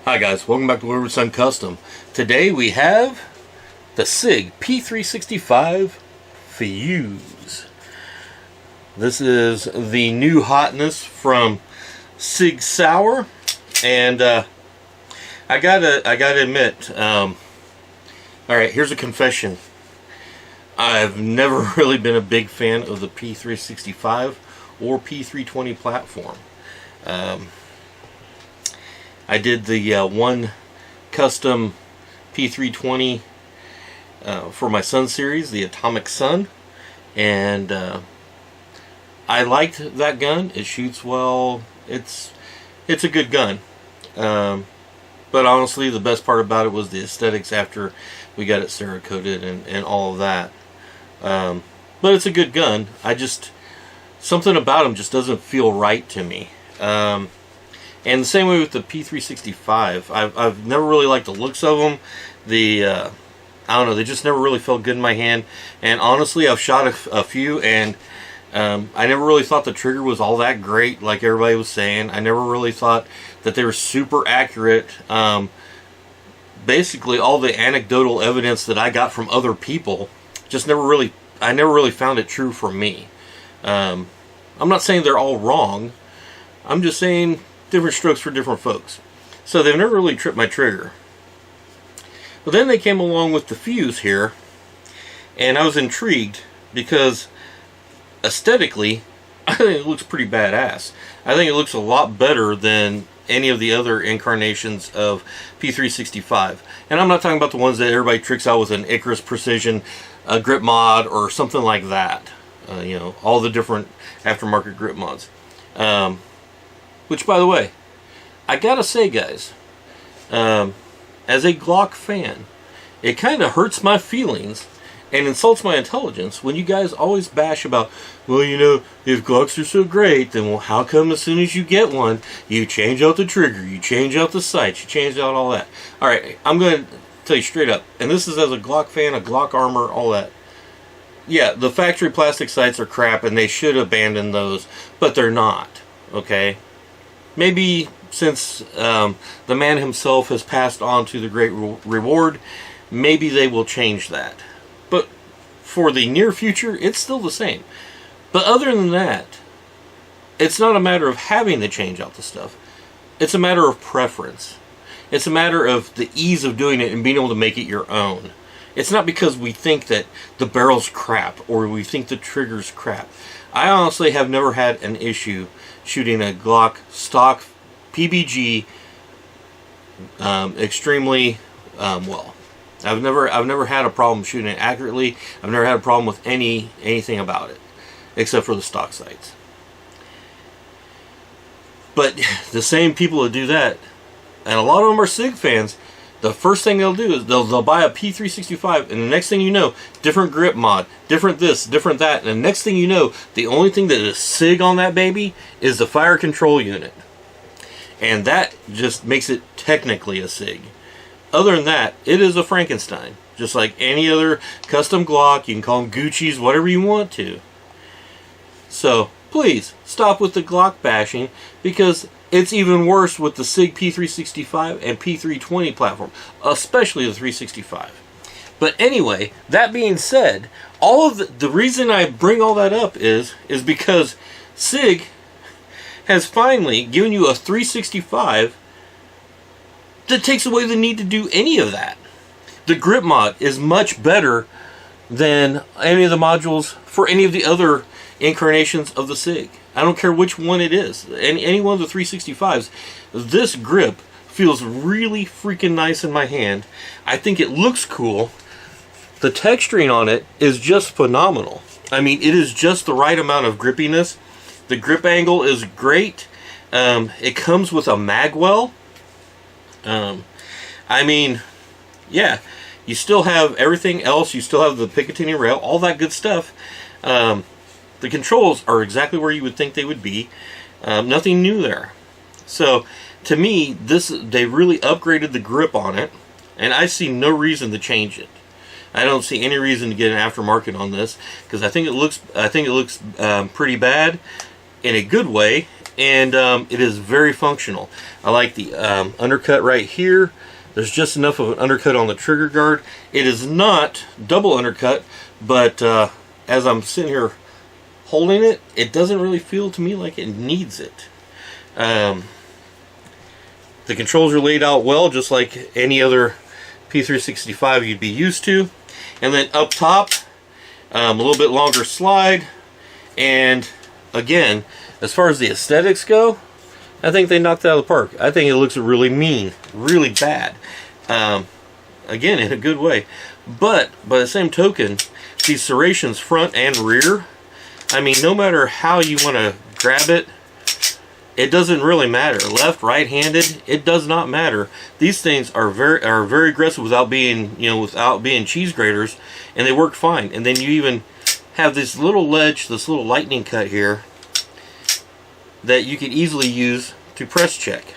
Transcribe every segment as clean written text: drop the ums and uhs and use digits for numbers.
Hi guys, welcome back to Wayward Son Custom. Today we have the Sig P365 Fuse. This is the new hotness from Sig Sauer, and I gotta admit, alright, here's a confession. I've never really been a big fan of the P365 or P320 platform. I did the one custom P320 for my Sun series, the Atomic Sun, and I liked that gun. It shoots well. It's a good gun, but honestly, the best part about it was the aesthetics after we got it Cerakoted and all of that. But it's a good gun. Something about them just doesn't feel right to me. And the same way with the P365. I've never really liked the looks of them. I don't know, they just never really felt good in my hand. And honestly, I've shot a few, and I never really thought the trigger was all that great, like everybody was saying. I never really thought that they were super accurate. Basically, all the anecdotal evidence that I got from other people, I never really found it true for me. I'm not saying they're all wrong. I'm just saying different strokes for different folks. So they've never really tripped my trigger. But then they came along with the Fuse here, and I was intrigued because aesthetically, I think it looks pretty badass. I think it looks a lot better than any of the other incarnations of P365. And I'm not talking about the ones that everybody tricks out with an Icarus Precision grip mod or something like that. You know, all the different aftermarket grip mods. Which, by the way, I gotta say, guys, as a Glock fan, it kind of hurts my feelings and insults my intelligence when you guys always bash about, well, you know, if Glocks are so great, then well, how come as soon as you get one, you change out the trigger, you change out the sights, you change out all that? Alright, I'm going to tell you straight up, and this is as a Glock fan, a Glock armor, all that. Yeah, the factory plastic sights are crap, and they should abandon those, but they're not, okay? Maybe since the man himself has passed on to the great reward, maybe they will change that. But for the near future, it's still the same. But other than that, it's not a matter of having to change out the stuff. It's a matter of preference. It's a matter of the ease of doing it and being able to make it your own. It's not because we think that the barrel's crap or we think the trigger's crap. I honestly have never had an issue shooting a Glock stock PBG extremely well. I've never had a problem shooting it accurately. I've never had a problem with anything about it, except for the stock sights. But the same people that do that, and a lot of them are Sig fans, the first thing they'll do is they'll buy a P365, and the next thing you know, different grip mod, different this, different that, and the next thing you know, the only thing that is Sig on that baby is the fire control unit. And that just makes it technically a Sig. Other than that, it is a Frankenstein. Just like any other custom Glock, you can call them Gucci's, whatever you want to. So, please, stop with the Glock bashing, because it's even worse with the Sig P365 and P320 platform, especially the 365. But anyway, that being said, all of the reason I bring all that up is because Sig has finally given you a 365 that takes away the need to do any of that. The grip mod is much better than any of the modules for any of the other incarnations of the Sig. I don't care which one it is. Any one of the 365s. This grip feels really freaking nice in my hand. I think it looks cool. The texturing on it is just phenomenal. I mean, it is just the right amount of grippiness. The grip angle is great. It comes with a magwell. I mean, yeah, you still have everything else. You still have the Picatinny rail, all that good stuff. The controls are exactly where you would think they would be. Nothing new there. So, to me, they really upgraded the grip on it, and I see no reason to change it. I don't see any reason to get an aftermarket on this, because I think it looks pretty bad in a good way, and it is very functional. I like the undercut right here. There's just enough of an undercut on the trigger guard. It is not double undercut, but as I'm sitting here holding it, it doesn't really feel to me like it needs it. The controls are laid out well, just like any other P365 you'd be used to. And then up top, a little bit longer slide. And again, as far as the aesthetics go, I think they knocked it out of the park. I think it looks really mean, really bad. Again, in a good way. But by the same token, these serrations front and rear, I mean, no matter how you want to grab it, it doesn't really matter. Left, right-handed, it does not matter. These things are very aggressive without being, without being cheese graters, and they work fine. And then you even have this little ledge, this little lightning cut here that you could easily use to press check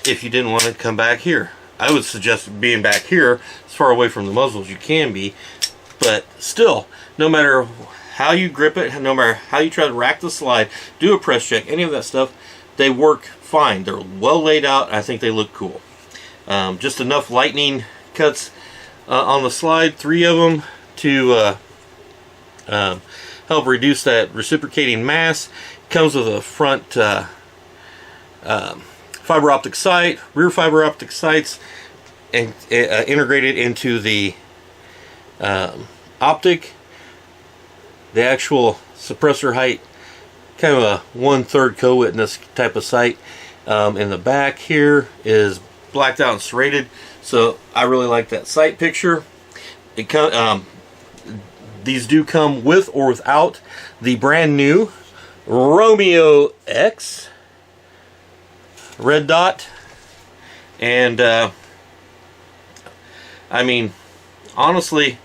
if you didn't want to come back here. I would suggest being back here as far away from the muzzle as you can be, but still, no matter how you grip it, no matter how you try to rack the slide, do a press check, any of that stuff, they work fine. They're well laid out. I think they look cool. Just enough lightning cuts on the slide, 3 of them, to help reduce that reciprocating mass. Comes with a front fiber optic sight, rear fiber optic sights, and integrated into the optic. The actual suppressor height, kind of a 1/3 co-witness type of sight. In the back here is blacked out and serrated, so I really like that sight picture. These do come with or without the brand new Romeo X red dot, and I mean, honestly,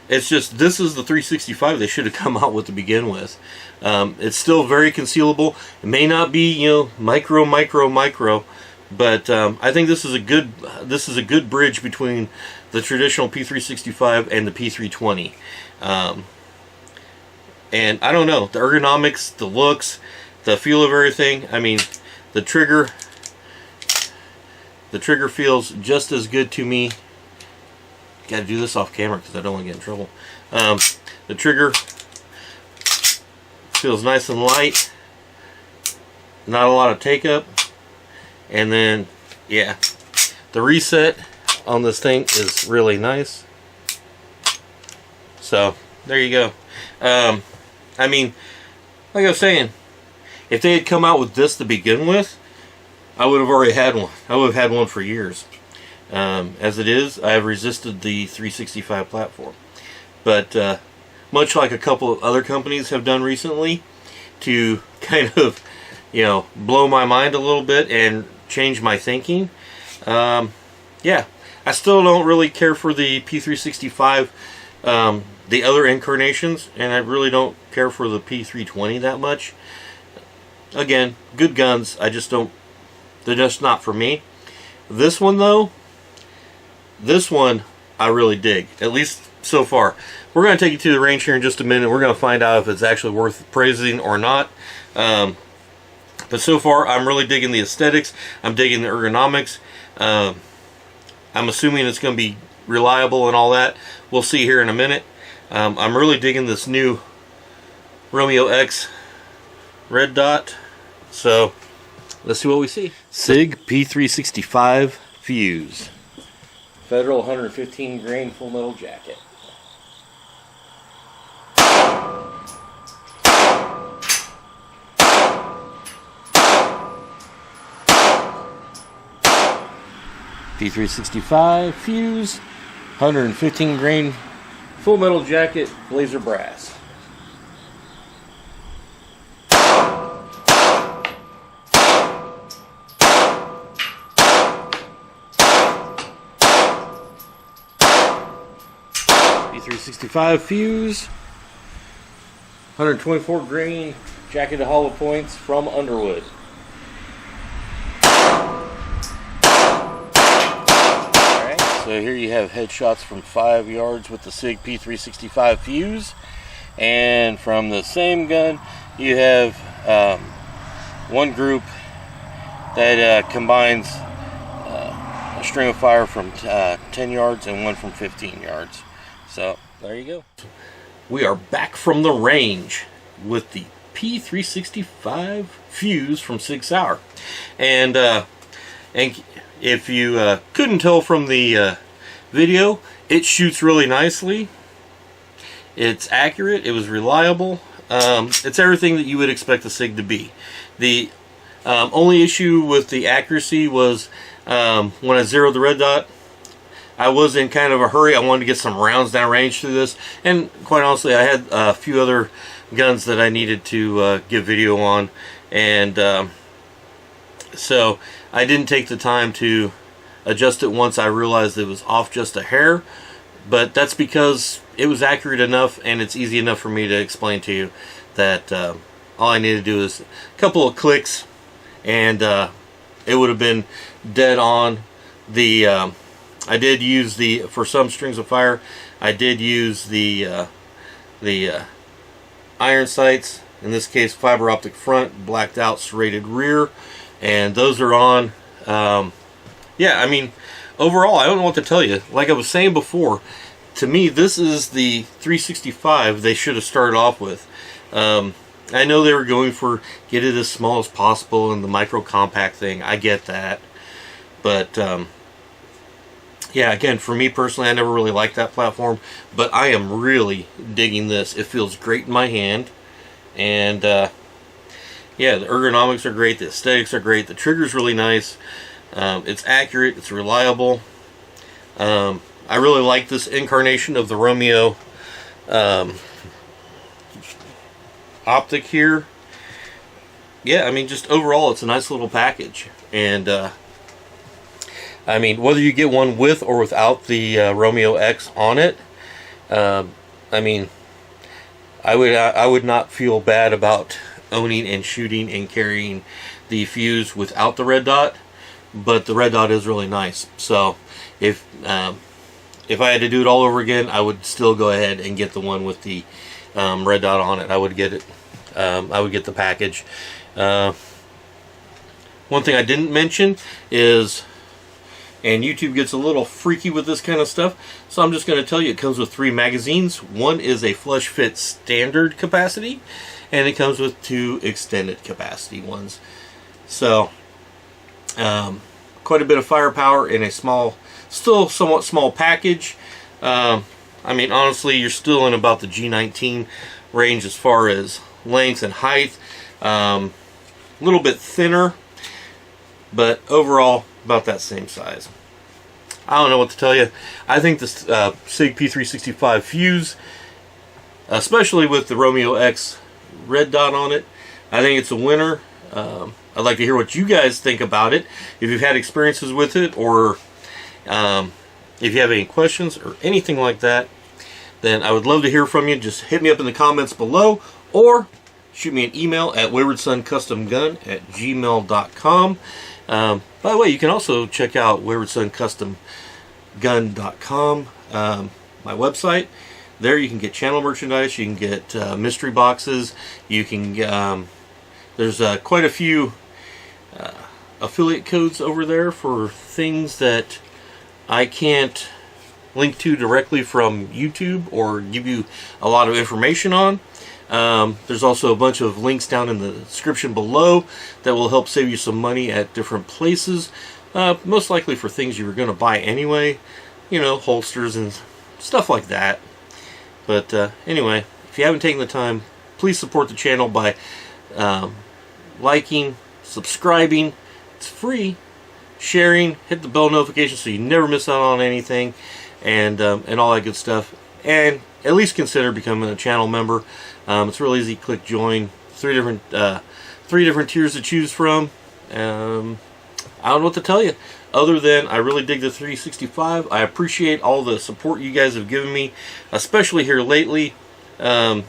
it's just, this is the 365 they should have come out with to begin with. It's still very concealable. It may not be, micro, but I think this is a good bridge between the traditional P365 and the P320. And I don't know, the ergonomics, the looks, the feel of everything. I mean, the trigger feels just as good to me. Got to do this off camera because I don't want to get in trouble. The trigger feels nice and light, not a lot of take up, and then yeah, the reset on this thing is really nice. So there you go. I mean, like I was saying, if they had come out with this to begin with, I would have already had one. I would have had one for years. As it is, I have resisted the 365 platform. But much like a couple of other companies have done recently to kind of, blow my mind a little bit and change my thinking, yeah, I still don't really care for the P365, the other incarnations, and I really don't care for the P320 that much. Again, good guns, I just don't, they're just not for me. This one though, this one I really dig, at least so far. We're going to take you to the range here in just a minute. We're going to find out if it's actually worth praising or not. But so far, I'm really digging the aesthetics. I'm digging the ergonomics. I'm assuming it's going to be reliable and all that. We'll see here in a minute. I'm really digging this new Romeo X red dot. So let's see what we see. Sig P365 Fuse. Federal 115 grain full metal jacket. P365 Fuse, 115 grain full metal jacket, blazer brass. P365 Fuse, 124 grain jacketed hollow points from Underwood. So here you have headshots from 5 yards with the Sig P365 Fuse, and from the same gun you have one group that combines a string of fire from 10 yards and one from 15 yards. So there you go. We are back from the range with the P365 Fuse from Sig Sauer, and if you couldn't tell from the video, it shoots really nicely. It's accurate. It was reliable. It's everything that you would expect the Sig to be. The only issue with the accuracy was when I zeroed the red dot, I was in kind of a hurry. I wanted to get some rounds down range through this, and quite honestly, I had a few other guns that I needed to give video on, and so I didn't take the time to adjust it once I realized it was off just a hair. But that's because it was accurate enough, and it's easy enough for me to explain to you that all I need to do is a couple of clicks, and it would have been dead on. The I did use for some strings of fire, I did use the iron sights. In this case, fiber optic front, blacked out serrated rear, and those are on. Yeah, I mean, overall, I don't know what to tell you. Like I was saying before, to me, this is the 365 they should have started off with. I know they were going for get it as small as possible and the micro compact thing. I get that. But, yeah, again, for me personally, I never really liked that platform. But I am really digging this. It feels great in my hand. And, yeah, the ergonomics are great. The aesthetics are great. The trigger's really nice. It's accurate. It's reliable. I really like this incarnation of the Romeo optic here. Yeah, I mean, just overall, it's a nice little package. And, I mean, whether you get one with or without the Romeo X on it, I mean, I would not feel bad about owning and shooting and carrying the Fuse without the red dot, but the red dot is really nice. So if I had to do it all over again, I would still go ahead and get the one with the red dot on it. I would get it. I would get the package. One thing I didn't mention is, and YouTube gets a little freaky with this kind of stuff, so I'm just going to tell you it comes with 3 magazines. One is a flush fit standard capacity, and it comes with 2 extended capacity ones. So quite a bit of firepower in a small, still somewhat small package. I mean, honestly, you're still in about the G19 range as far as length and height. A little bit thinner, but overall about that same size. I don't know what to tell you. I think this Sig P365 Fuse, especially with the Romeo X red dot on it, I think it's a winner. I'd like to hear what you guys think about it. If you've had experiences with it, or if you have any questions or anything like that, then I would love to hear from you. Just hit me up in the comments below, or shoot me an email at waywardsoncustomgun@gmail.com. By the way, you can also check out waywardsoncustomgun.com, my website. There you can get channel merchandise, you can get mystery boxes, you can there's quite a few affiliate codes over there for things that I can't link to directly from YouTube or give you a lot of information on. There's also a bunch of links down in the description below that will help save you some money at different places, most likely for things you were going to buy anyway, you know, holsters and stuff like that. But anyway, if you haven't taken the time, please support the channel by liking, subscribing. It's free. Sharing, hit the bell notification so you never miss out on anything, and all that good stuff. And at least consider becoming a channel member. It's real easy. Click join. Three different tiers to choose from. I don't know what to tell you, other than I really dig the 365. I appreciate all the support you guys have given me, especially here lately. You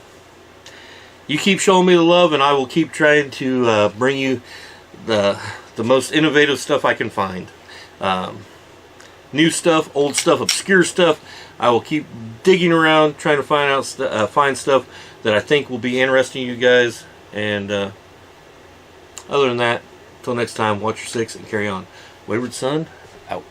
keep showing me the love, and I will keep trying to bring you the most innovative stuff I can find. New stuff, old stuff, obscure stuff. I will keep digging around, trying to find out find stuff that I think will be interesting to you guys. And Other than that, till next time, watch your six and carry on. Wayward Son, out.